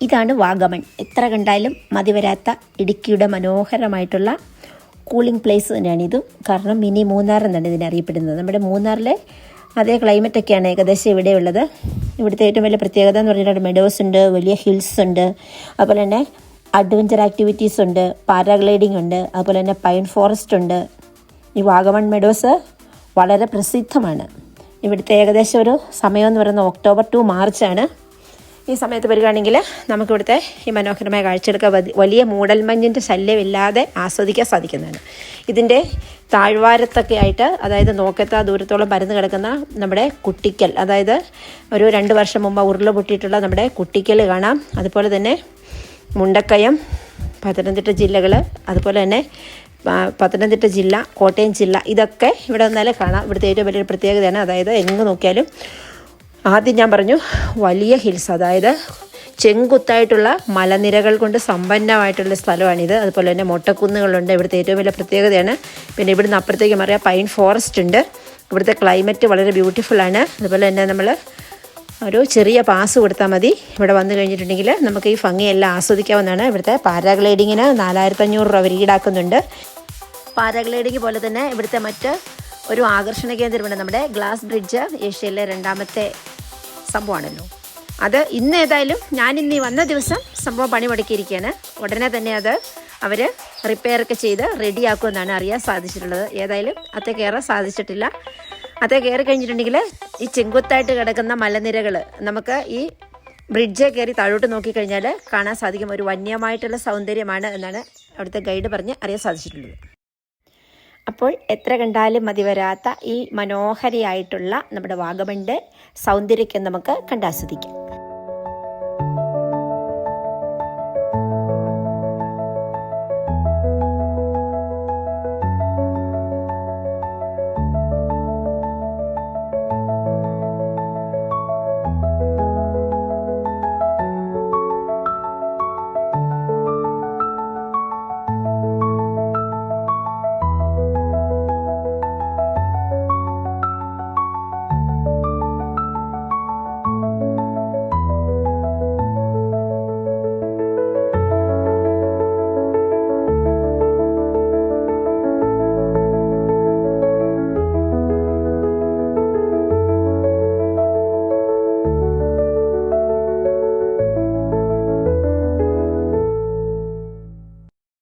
ഇതാണ് വാഗമൺ. എത്ര കണ്ടാലും മതി വരാത്ത ഇടുക്കിയുടെ മനോഹരമായിട്ടുള്ള കൂളിംഗ് പ്ലേസ് തന്നെയാണ് ഇതും. കാരണം മിനി മൂന്നാർ എന്നാണ് ഇതിനെ അറിയപ്പെടുന്നത്. നമ്മുടെ മൂന്നാറിലെ അതേ ക്ലൈമറ്റൊക്കെയാണ് ഏകദേശം ഇവിടെ ഉള്ളത്. ഇവിടുത്തെ ഏറ്റവും വലിയ പ്രത്യേകത എന്ന് പറഞ്ഞിട്ടുണ്ടെങ്കിൽ മെഡോസ് ഉണ്ട്, വലിയ ഹിൽസ് ഉണ്ട്, അതുപോലെ തന്നെ അഡ്വഞ്ചർ ആക്ടിവിറ്റീസ് ഉണ്ട്, പാരാഗ്ലൈഡിംഗ് ഉണ്ട്, അതുപോലെ തന്നെ പൈൻ ഫോറസ്റ്റ് ഉണ്ട്. ഈ വാഗമൺ മെഡോസ് വളരെ പ്രസിദ്ധമാണ്. ഇവിടുത്തെ ഏകദേശം ഒരു സമയം എന്ന് പറയുന്നത് ഒക്ടോബർ ടു മാർച്ചാണ്. ഈ സമയത്ത് വരികയാണെങ്കിൽ നമുക്കിവിടുത്തെ ഈ മനോഹരമായ കാഴ്ചകളൊക്കെ വലിയ മൂടൽമഞ്ഞിൻ്റെ ശല്യമില്ലാതെ ആസ്വദിക്കാൻ സാധിക്കുന്നതാണ്. ഇതിൻ്റെ താഴ്വാരത്തൊക്കെ ആയിട്ട്, അതായത് നോക്കത്താ ദൂരത്തോളം പരന്ന് കിടക്കുന്ന നമ്മുടെ കുട്ടിക്കൽ, അതായത് ഒരു 2 വർഷം മുമ്പ് ഉരുള് പൊട്ടിയിട്ടുള്ള നമ്മുടെ കുട്ടിക്കൽ കാണാം. അതുപോലെ തന്നെ മുണ്ടക്കയം, പത്തനംതിട്ട ജില്ലകൾ, അതുപോലെ തന്നെ പത്തനംതിട്ട ജില്ല, കോട്ടയം ജില്ല, ഇതൊക്കെ ഇവിടെ വന്നാലേ കാണാം. ഇവിടുത്തെ ഏറ്റവും വലിയൊരു പ്രത്യേകതയാണ്, അതായത് എങ്ങ് നോക്കിയാലും ആദ്യം ഞാൻ പറഞ്ഞു വലിയ ഹിൽസ്, അതായത് ചെങ്കുത്തായിട്ടുള്ള മലനിരകൾ കൊണ്ട് സമ്പന്നമായിട്ടുള്ള സ്ഥലമാണിത്. അതുപോലെ തന്നെ മൊട്ടക്കുന്നുകളുണ്ട്. ഇവിടുത്തെ ഏറ്റവും വലിയ പ്രത്യേകതയാണ്. പിന്നെ ഇവിടുന്ന് അപ്പുറത്തേക്ക് പറയാം പൈൻ ഫോറസ്റ്റ് ഉണ്ട്. ഇവിടുത്തെ ക്ലൈമറ്റ് വളരെ ബ്യൂട്ടിഫുള്ളാണ്. അതുപോലെ തന്നെ നമ്മൾ ഒരു ചെറിയ പാസ് കൊടുത്താൽ മതി. ഇവിടെ വന്നു കഴിഞ്ഞിട്ടുണ്ടെങ്കിൽ നമുക്ക് ഈ ഭംഗിയെല്ലാം ആസ്വദിക്കാവുന്നതാണ്. ഇവിടുത്തെ പാരാഗ്ലൈഡിങ്ങിന് 4500 രൂപ അവർ ഈടാക്കുന്നുണ്ട്. പാരാഗ്ലൈഡിങ് പോലെ തന്നെ ഇവിടുത്തെ മറ്റ് ഒരു ആകർഷണ കേന്ദ്രമുണ്ട്. നമ്മുടെ ഗ്ലാസ് ബ്രിഡ്ജ് ഏഷ്യയിലെ 2ാമത്തെ സംഭവമാണല്ലോ. അത് ഇന്ന് ഏതായാലും ഞാനിന്ന് വന്ന ദിവസം സംഭവം പണി മുടക്കിയിരിക്കുകയാണ്. ഉടനെ തന്നെ അത് അവർ റിപ്പയറൊക്കെ ചെയ്ത് റെഡിയാക്കുമെന്നാണ് അറിയാൻ സാധിച്ചിട്ടുള്ളത്. ഏതായാലും അത്തെ കയറാൻ സാധിച്ചിട്ടില്ല. അത്തെ കയറി കഴിഞ്ഞിട്ടുണ്ടെങ്കിൽ ഈ ചെങ്കുത്തായിട്ട് കിടക്കുന്ന മലനിരകൾ നമുക്ക് ഈ ബ്രിഡ്ജ് കയറി താഴോട്ട് നോക്കിക്കഴിഞ്ഞാൽ കാണാൻ സാധിക്കും. ഒരു വന്യമായിട്ടുള്ള സൗന്ദര്യമാണ് എന്നാണ് അവിടുത്തെ ഗൈഡ് പറഞ്ഞ് അറിയാൻ സാധിച്ചിട്ടുള്ളത്. അപ്പോൾ എത്ര കണ്ടാലും മതി വരാത്ത ഈ മനോഹരിയായിട്ടുള്ള നമ്മുടെ വാഗമണിൻ്റെ സൗന്ദര്യമൊക്കെ നമുക്ക് കണ്ടാസ്വദിക്കാം.